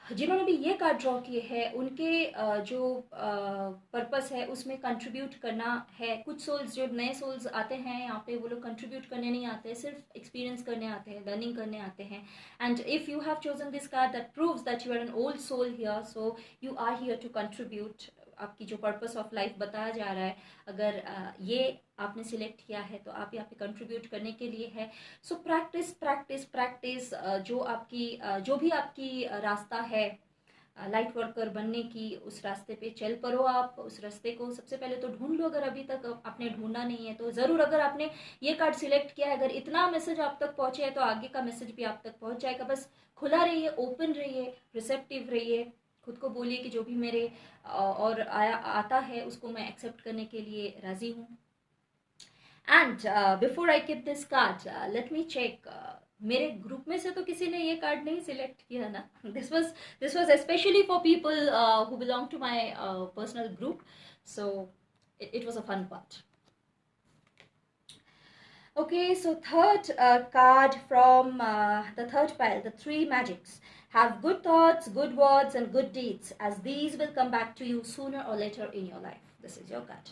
जिन्होंने भी ये कार्ड ड्रॉ किए हैं, उनके जो पर्पस है उसमें कंट्रीब्यूट करना है। कुछ सोल्स, जो नए सोल्स आते हैं यहाँ पे, वो लोग कंट्रीब्यूट करने नहीं आते हैं, सिर्फ एक्सपीरियंस करने आते हैं, लर्निंग करने आते हैं। And if you have chosen this card, that proves that you are an old soul here, so you are here to contribute. आपकी जो पर्पस ऑफ लाइफ बताया जा रहा है, अगर ये आपने सिलेक्ट किया है, तो आप यहाँ पे कंट्रीब्यूट करने के लिए है। सो प्रैक्टिस प्रैक्टिस प्रैक्टिस, जो भी आपकी रास्ता है लाइट वर्कर बनने की, उस रास्ते पे चल पड़ो। आप उस रास्ते को सबसे पहले तो ढूंढ लो, अगर अभी तक आपने ढूंढा नहीं है तो ज़रूर। अगर आपने ये कार्ड सिलेक्ट किया है, अगर इतना मैसेज आप तक पहुंचे है, तो आगे का मैसेज भी आप तक पहुंच जाएगा। बस खुला रहिए, ओपन रहिए, रिसेप्टिव रहिए। खुद को बोलिए कि जो भी मेरे और आता है उसको मैं एक्सेप्ट करने के लिए राजी हूँ। And before I keep this card, let me check, मेरे ग्रुप में से तो किसी ने ये कार्ड नहीं सिलेक्ट किया ना? This was specially for people who belong to my personal group, so it was a fun part. Okay, so third card from the third pile, the three magics. Have good thoughts, good words, and good deeds, as these will come back to you sooner or later in your life. This is your card.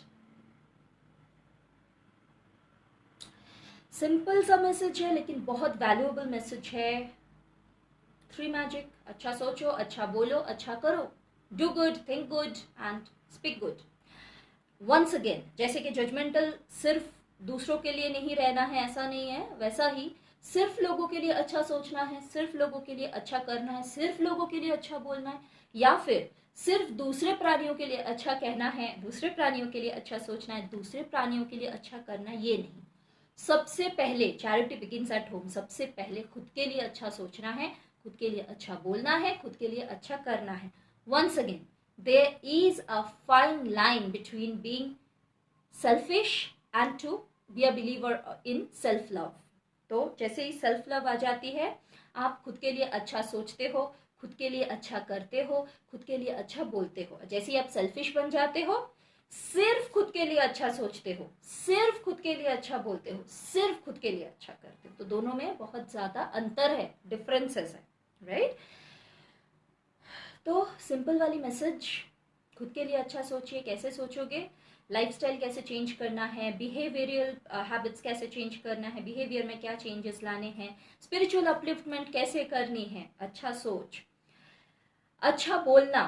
Simple सा message है, लेकिन बहुत valuable message है। Three magic, अच्छा सोचो, अच्छा बोलो, अच्छा करो। Do good, think good and speak good. Once again, जैसे कि जजमेंटल सिर्फ दूसरों के लिए नहीं रहना है, ऐसा नहीं है, वैसा ही सिर्फ लोगों के लिए अच्छा सोचना है, सिर्फ लोगों के लिए अच्छा करना है, सिर्फ लोगों के लिए अच्छा बोलना है, या फिर सिर्फ दूसरे प्राणियों के लिए अच्छा कहना है, दूसरे प्राणियों के लिए अच्छा सोचना है, दूसरे प्राणियों के लिए अच्छा करना है, ये नहीं। सबसे पहले चैरिटी बिगिंस एट होम। सबसे पहले खुद के लिए अच्छा सोचना है, खुद के लिए अच्छा बोलना है, खुद के लिए अच्छा करना है। Once again, there is a fine line between being selfish and to be a believer in self love. तो जैसे ही सेल्फ लव आ जाती है, आप खुद के लिए अच्छा सोचते हो, खुद के लिए अच्छा करते हो, खुद के लिए अच्छा बोलते हो। जैसे ही आप सेल्फिश बन जाते हो, सिर्फ खुद के लिए अच्छा सोचते हो, सिर्फ खुद के लिए अच्छा बोलते हो, सिर्फ खुद के लिए अच्छा करते हो, तो दोनों में बहुत ज्यादा अंतर है, डिफरेंसेस है, राइट? तो सिंपल वाली मैसेज, खुद के लिए अच्छा सोचिए। कैसे सोचोगे? लाइफस्टाइल कैसे चेंज करना है, बिहेवियरल हैबिट्स कैसे चेंज करना है, बिहेवियर में क्या चेंजेस लाने हैं, स्पिरिचुअल अपलिफ्टमेंट कैसे करनी है, अच्छा सोच, अच्छा बोलना,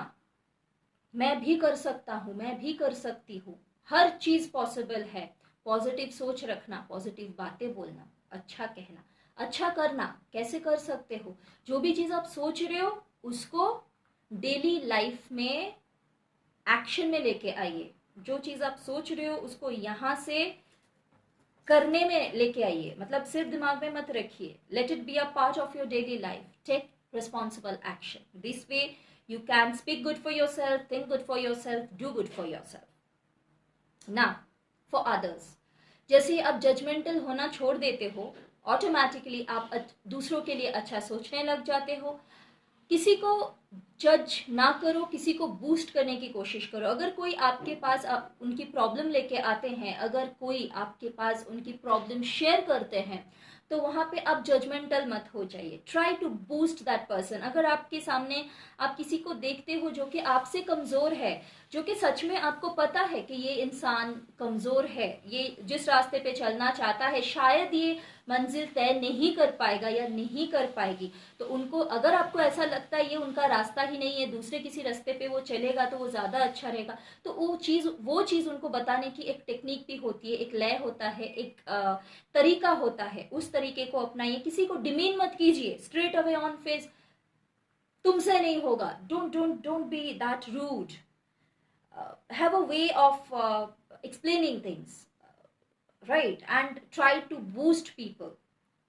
मैं भी कर सकता हूँ, मैं भी कर सकती हूँ, हर चीज पॉसिबल है, पॉजिटिव सोच रखना, पॉजिटिव बातें बोलना, अच्छा कहना, अच्छा करना। कैसे कर सकते हो? जो भी चीज आप सोच रहे हो उसको डेली लाइफ में एक्शन में लेके आइए। जो चीज आप सोच रहे हो उसको यहां से करने में लेके आइए, मतलब सिर्फ दिमाग में मत रखिए। Let it be a part of your daily life. Take responsible action. This way you can speak good for yourself, think good for yourself, do good for yourself. Now for others, जैसे आप judgemental होना छोड़ देते हो, automatically आप दूसरों के लिए अच्छा सोचने लग जाते हो। किसी को जज ना करो, किसी को बूस्ट करने की कोशिश करो। अगर कोई आपके पास उनकी प्रॉब्लम लेके आते हैं, अगर कोई आपके पास उनकी प्रॉब्लम शेयर करते हैं, तो वहां पे आप जजमेंटल मत हो जाइए। Try to boost that person. अगर आपके सामने आप किसी को देखते हो जो कि आपसे कमजोर है, जो कि सच में आपको पता है कि ये इंसान कमजोर है, ये जिस रास्ते पे चलना चाहता है शायद ये मंजिल तय नहीं कर पाएगा या नहीं कर पाएगी, तो उनको, अगर आपको ऐसा लगता है ये उनका रास्ता ही नहीं है, दूसरे किसी रास्ते पे वो चलेगा तो वो ज्यादा अच्छा रहेगा, तो वो चीज उनको बताने की एक टेक्निक भी होती है, एक लय होता है, एक तरीका होता है। उस तरीके को अपनाइए। किसी को डिमीन मत कीजिए स्ट्रेट अवे ऑन फेस, तुमसे नहीं होगा। Don't be that rude. Have a way of explaining things, right? And try to boost people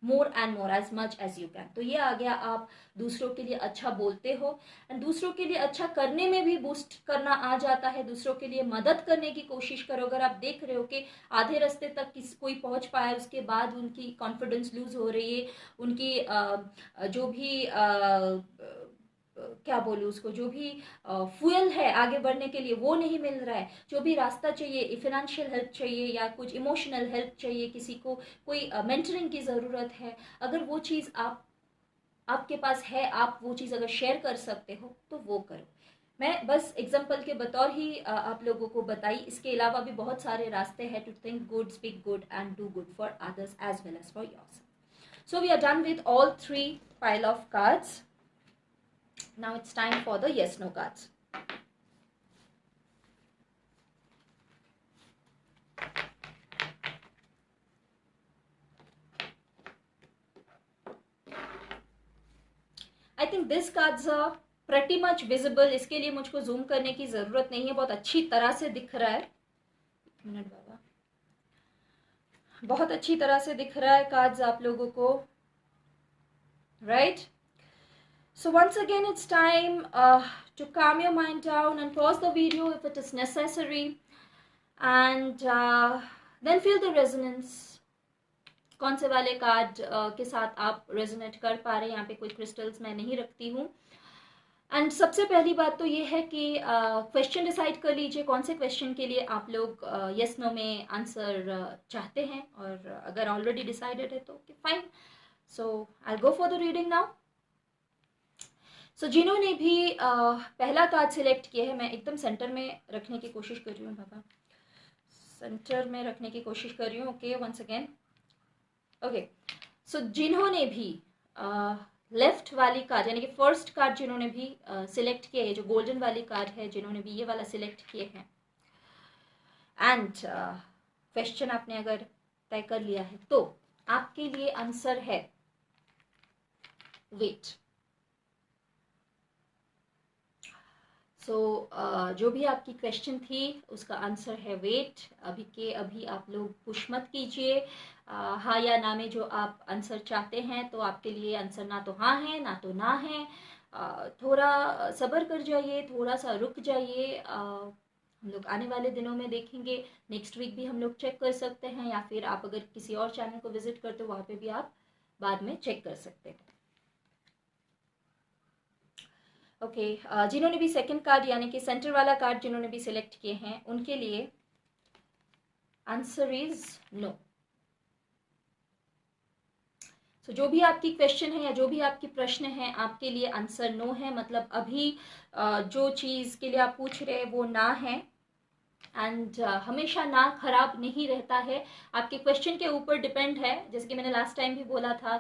more and more as much as you can. तो ये आ गया, आप दूसरों के लिए अच्छा बोलते हो, एंड दूसरों के लिए अच्छा करने में भी बूस्ट करना आ जाता है। दूसरों के लिए मदद करने की कोशिश करो। अगर आप देख रहे हो कि आधे रास्ते तक कोई पहुंच पाया, उसके बाद उनकी कॉन्फिडेंस लूज हो रही है, उनकी जो भी क्या बोलूँ उसको, जो भी फ्यूल है आगे बढ़ने के लिए वो नहीं मिल रहा है, जो भी रास्ता चाहिए, फाइनेंशियल हेल्प चाहिए या कुछ इमोशनल हेल्प चाहिए, किसी को कोई मेंटरिंग की ज़रूरत है, अगर वो चीज़ आपके पास है, आप वो चीज़ अगर शेयर कर सकते हो तो वो करो। मैं बस एग्जाम्पल के बतौर ही आप लोगों को बताई। इसके अलावा भी बहुत सारे रास्ते हैं to think good, speak good and do good for others as well as for yourself. So we are done with all 3 pile of cards. Now it's time for the yes no cards. I think this cards are pretty much visible. इसके लिए मुझको zoom करने की जरूरत नहीं है, बहुत अच्छी तरह से दिख रहा है। एक मिनट बाबा, बहुत अच्छी तरह से दिख रहा है कार्ड्स आप लोगों को, right? So once again it's time to calm your mind down and pause the video if it is necessary, and then feel the resonance. कौन से वाले कार्ड के साथ आप रेजोनेट कर पा रहे हैं। यहाँ पे कोई क्रिस्टल्स मैं नहीं रखती हूँ। एंड सबसे पहली बात तो ये है कि क्वेश्चन डिसाइड कर लीजिए कौन से क्वेश्चन के लिए आप लोग यस नो में आंसर चाहते हैं, और अगर ऑलरेडी डिसाइडेड है तो fine. So I go for the reading now. So जिन्होंने भी पहला कार्ड सिलेक्ट किया है, मैं एकदम सेंटर में रखने की कोशिश कर रही हूँ बाबा, सेंटर में रखने की कोशिश कर रही हूँ। Okay, once again okay. So जिन्होंने भी लेफ्ट वाली कार्ड यानी कि फर्स्ट कार्ड जिन्होंने भी सिलेक्ट किया है, जो गोल्डन वाली कार्ड है, जिन्होंने भी ये वाला सिलेक्ट किए हैं, एंड क्वेश्चन आपने अगर तय कर लिया है, तो आपके लिए आंसर है वेट। सो जो भी आपकी क्वेश्चन थी उसका आंसर है वेट। अभी के अभी आप लोग पुश मत कीजिए। हाँ या ना में जो आप आंसर चाहते हैं, तो आपके लिए आंसर ना तो हाँ है ना तो ना है। थोड़ा सब्र कर जाइए, थोड़ा सा रुक जाइए। हम लोग आने वाले दिनों में देखेंगे, नेक्स्ट वीक भी हम लोग चेक कर सकते हैं, या फिर आप अगर किसी और चैनल को विजिट करते हो वहाँ पे भी आप बाद में चेक कर सकते हैं। ओके, जिन्होंने भी सेकंड कार्ड यानी कि सेंटर वाला कार्ड जिन्होंने भी सिलेक्ट किए हैं उनके लिए आंसर इज नो। सो जो भी आपकी क्वेश्चन है या जो भी आपकी प्रश्न है आपके लिए आंसर नो है, मतलब अभी जो चीज़ के लिए आप पूछ रहे हैं वो ना है। एंड हमेशा ना खराब नहीं रहता है, आपके क्वेश्चन के ऊपर डिपेंड है। जैसे कि मैंने लास्ट टाइम भी बोला था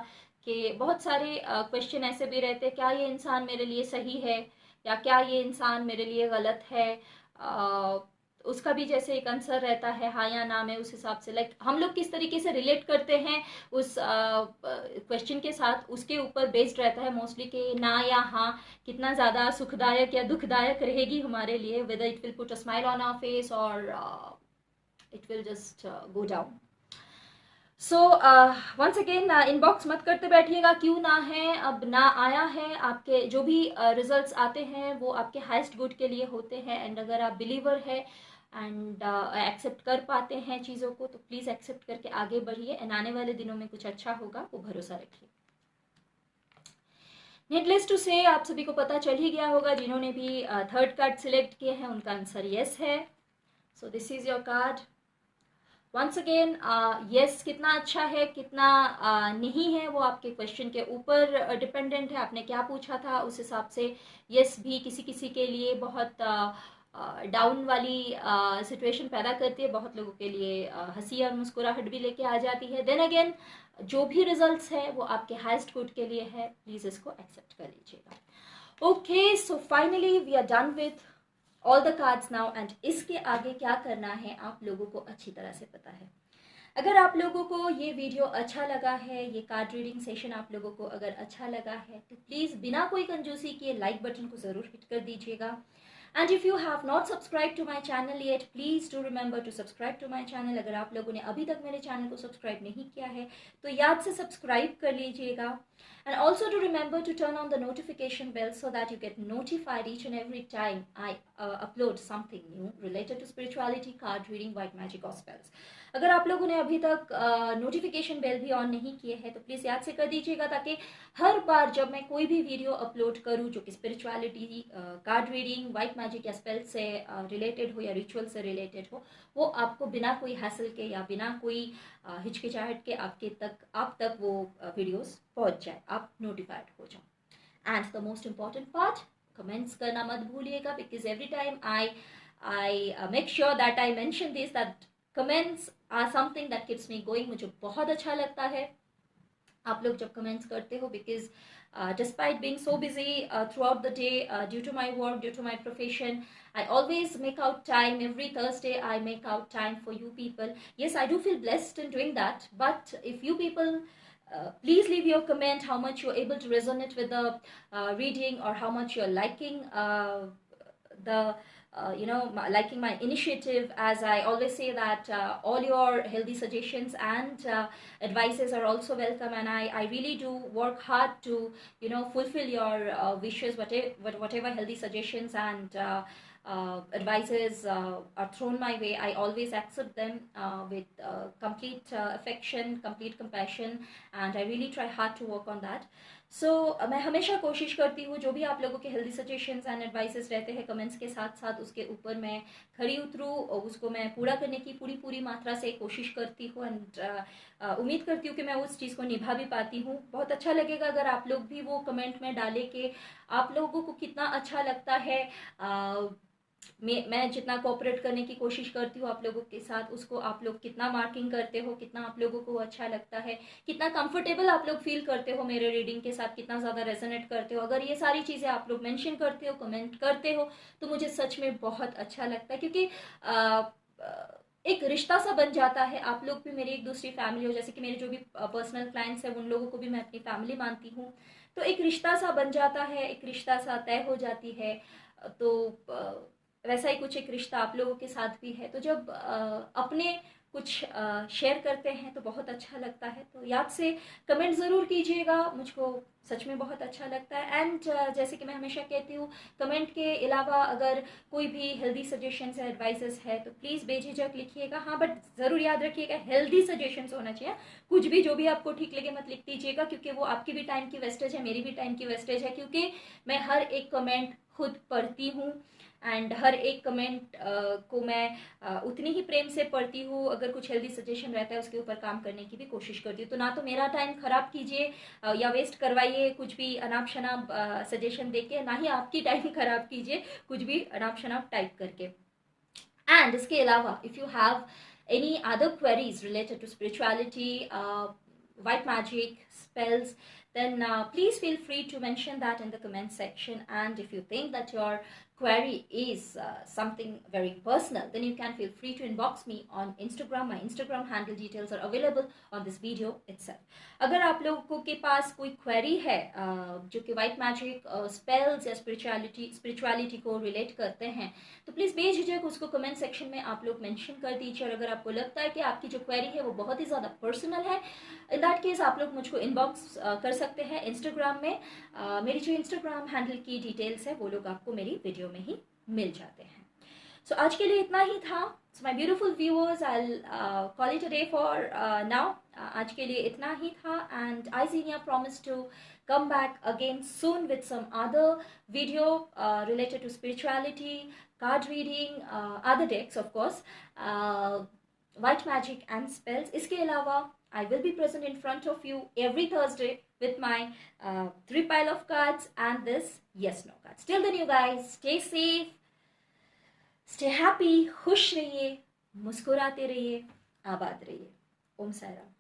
कि बहुत सारे क्वेश्चन ऐसे भी रहते हैं, क्या ये इंसान मेरे लिए सही है या क्या ये इंसान मेरे लिए गलत है। uh, उसका भी जैसे एक आंसर रहता है हाँ या ना में, उस हिसाब से लाइक हम लोग किस तरीके से रिलेट करते हैं उस क्वेश्चन के साथ, उसके ऊपर बेस्ड रहता है मोस्टली कि ना या हाँ कितना ज़्यादा सुखदायक या दुखदायक रहेगी हमारे लिए, whether it will put a smile on our face और it will just go down. So once again inbox मत करते बैठिएगा क्यों ना है, अब ना आया है। आपके जो भी रिजल्ट्स आते हैं वो आपके हाईएस्ट गुड के लिए होते हैं। एंड अगर आप बिलीवर है एंड एक्सेप्ट कर पाते हैं चीज़ों को तो प्लीज़ एक्सेप्ट करके आगे बढ़िए एंड आने वाले दिनों में कुछ अच्छा होगा, वो भरोसा रखिए। नीडलेस टू से आप सभी को पता चल ही गया होगा, जिन्होंने भी थर्ड कार्ड सिलेक्ट किए हैं उनका आंसर यस है। So this is your card. Once again yes कितना अच्छा है कितना नहीं है वो आपके क्वेश्चन के ऊपर डिपेंडेंट है, आपने क्या पूछा था उस हिसाब से यस भी किसी किसी के लिए बहुत डाउन वाली सिचुएशन पैदा करती है, बहुत लोगों के लिए हंसी और मुस्कुराहट भी लेके आ जाती है। देन अगेन जो भी रिजल्ट्स है वो आपके हाईएस्ट गुड के लिए है, प्लीज़ इसको एक्सेप्ट कर लीजिएगा। Okay, so finally we are done with all the cards now and इसके आगे क्या करना है आप लोगों को अच्छी तरह से पता है। अगर आप लोगों को ये वीडियो अच्छा लगा है, ये कार्ड रीडिंग सेशन आप लोगों को अगर अच्छा लगा है तो प्लीज़ बिना कोई कंजूसी किए लाइक बटन को ज़रूर हिट कर दीजिएगा। And if you have not subscribe to my channel yet please do remember to subscribe to my channel. अगर आप लोगों ने अभी तक मेरे चैनल को सब्सक्राइब नहीं किया है तो याद से सब्सक्राइब कर लीजिएगा। And also to remember to turn on the notification bell so that you get notified each and every time I upload something new related to spirituality, card reading, white magic or spells. अगर आप लोगों ने अभी तक notification bell भी on नहीं किए हैं तो प्लीज़ याद से कर दीजिएगा, ताकि हर बार जब मैं कोई भी वीडियो अपलोड करूं जो कि spirituality, card reading, white magic या स्पेल से रिलेटेड हो या रिचुअल से रिलेटेड हो, वो आपको बिना कोई हासिल के या बिना कोई हिचकिचाहट के आप तक वो वीडियोस पहुंच जाए, आप नोटिफाइड हो जाओ। And the most important part, comments करना मत भूलिएगा, because every time I make sure that I mention this, that comments are something that keeps me going. मुझे बहुत अच्छा लगता है आप लोग जब कमेंट्स करते हो, because despite being so busy throughout the day due to my work, due to my profession, I always make out time. Every Thursday I make out time for you people. Yes, I do feel blessed in doing that, but if you people please leave your comment how much you're able to resonate with the reading, or how much you're liking the liking my initiative. As I always say that all your healthy suggestions and advices are also welcome, and I really do work hard to fulfill your wishes, whatever healthy suggestions and advices are thrown my way. I always accept them with complete affection, complete compassion, and I really try hard to work on that. सो मैं हमेशा कोशिश करती हूँ जो भी आप लोगों के हेल्दी सजेशंस एंड एडवाइसेस रहते हैं कमेंट्स के साथ साथ उसके ऊपर मैं खड़ी उतरूँ, उसको मैं पूरा करने की पूरी मात्रा से कोशिश करती हूँ। एंड उम्मीद करती हूँ कि मैं उस चीज़ को निभा भी पाती हूँ। बहुत अच्छा लगेगा अगर आप लोग भी वो कमेंट में डालें कि आप लोगों को कितना अच्छा लगता है मैं जितना कोऑपरेट करने की कोशिश करती हूँ आप लोगों के साथ, उसको आप लोग कितना मार्किंग करते हो, कितना आप लोगों को अच्छा लगता है, कितना कंफर्टेबल आप लोग फील करते हो मेरे रीडिंग के साथ, कितना ज़्यादा रेजोनेट करते हो। अगर ये सारी चीज़ें आप लोग मेंशन करते हो, कमेंट करते हो, तो मुझे सच में बहुत अच्छा लगता है, क्योंकि एक रिश्ता सा बन जाता है। आप लोग भी मेरी एक दूसरी फैमिली हो, जैसे कि मेरे जो भी पर्सनल क्लाइंट्स हैं उन लोगों को भी मैं अपनी फैमिली मानती हूँ, तो एक रिश्ता सा बन जाता है, एक रिश्ता सा तय हो जाती है। तो वैसा ही कुछ एक रिश्ता आप लोगों के साथ भी है। तो जब अपने कुछ शेयर करते हैं तो बहुत अच्छा लगता है। तो याद से कमेंट ज़रूर कीजिएगा, मुझको सच में बहुत अच्छा लगता है। एंड जैसे कि मैं हमेशा कहती हूँ, कमेंट के अलावा अगर कोई भी हेल्दी सजेशंस है, एडवाइसेस है, तो प्लीज़ बेझिझक लिखिएगा। हाँ, बट ज़रूर याद रखिएगा हेल्दी सजेशंस होना चाहिए। कुछ भी जो भी आपको ठीक लगे मत लिख दीजिएगा, क्योंकि वो आपकी भी टाइम की वेस्टेज है, मेरी भी टाइम की वेस्टेज है, क्योंकि मैं हर एक कमेंट खुद पढ़ती हूँ एंड हर एक कमेंट को मैं उतनी ही प्रेम से पढ़ती हूँ। अगर कुछ हेल्दी सजेशन रहता है उसके ऊपर काम करने की भी कोशिश करती हूँ। तो ना तो मेरा टाइम खराब कीजिए या वेस्ट करवाइए कुछ भी अनाप शनाप सजेशन देके, ना ही आपकी टाइम खराब कीजिए कुछ भी अनाप शनाप टाइप करके। एंड इसके अलावा if you have any other queries related to spirituality, white magic, spells, then please feel free to mention that in the comment section. And if you think that your query is something very personal, then you can feel free to inbox me on Instagram. My Instagram handle details are available on this video itself. अगर आप लोगों के पास कोई query है जो कि white magic, spells या spirituality को रिलेट करते हैं, तो प्लीज़ बेझिझक उसको कमेंट सेक्शन में आप लोग मेंशन कर दीजिए। और अगर आपको लगता है कि आपकी जो क्वेरी है वो बहुत ही ज़्यादा पर्सनल है, इन दैट केस आप लोग मुझको इनबॉक्स कर सकते हैं इंस्टाग्राम में। मेरी जो इंस्टाग्राम हैंडल की डिटेल्स है वो लोग आपको मेरी वीडियो में ही मिल जाते हैं। सो आज के लिए इतना ही था। So my beautiful viewers, I call it a day for now. आज के लिए इतना ही था and I Zeenia promise to come back again soon with some other video related to spirituality, card reading, other decks of course, white magic and spells. इसके अलावा I will be present in front of you every Thursday with my 3 pile of cards and this yes no cards. Till then you guys stay safe, stay happy, खुश रहिए, मुस्कुराते रहिए, आबाद रहिए। ओम साई राम।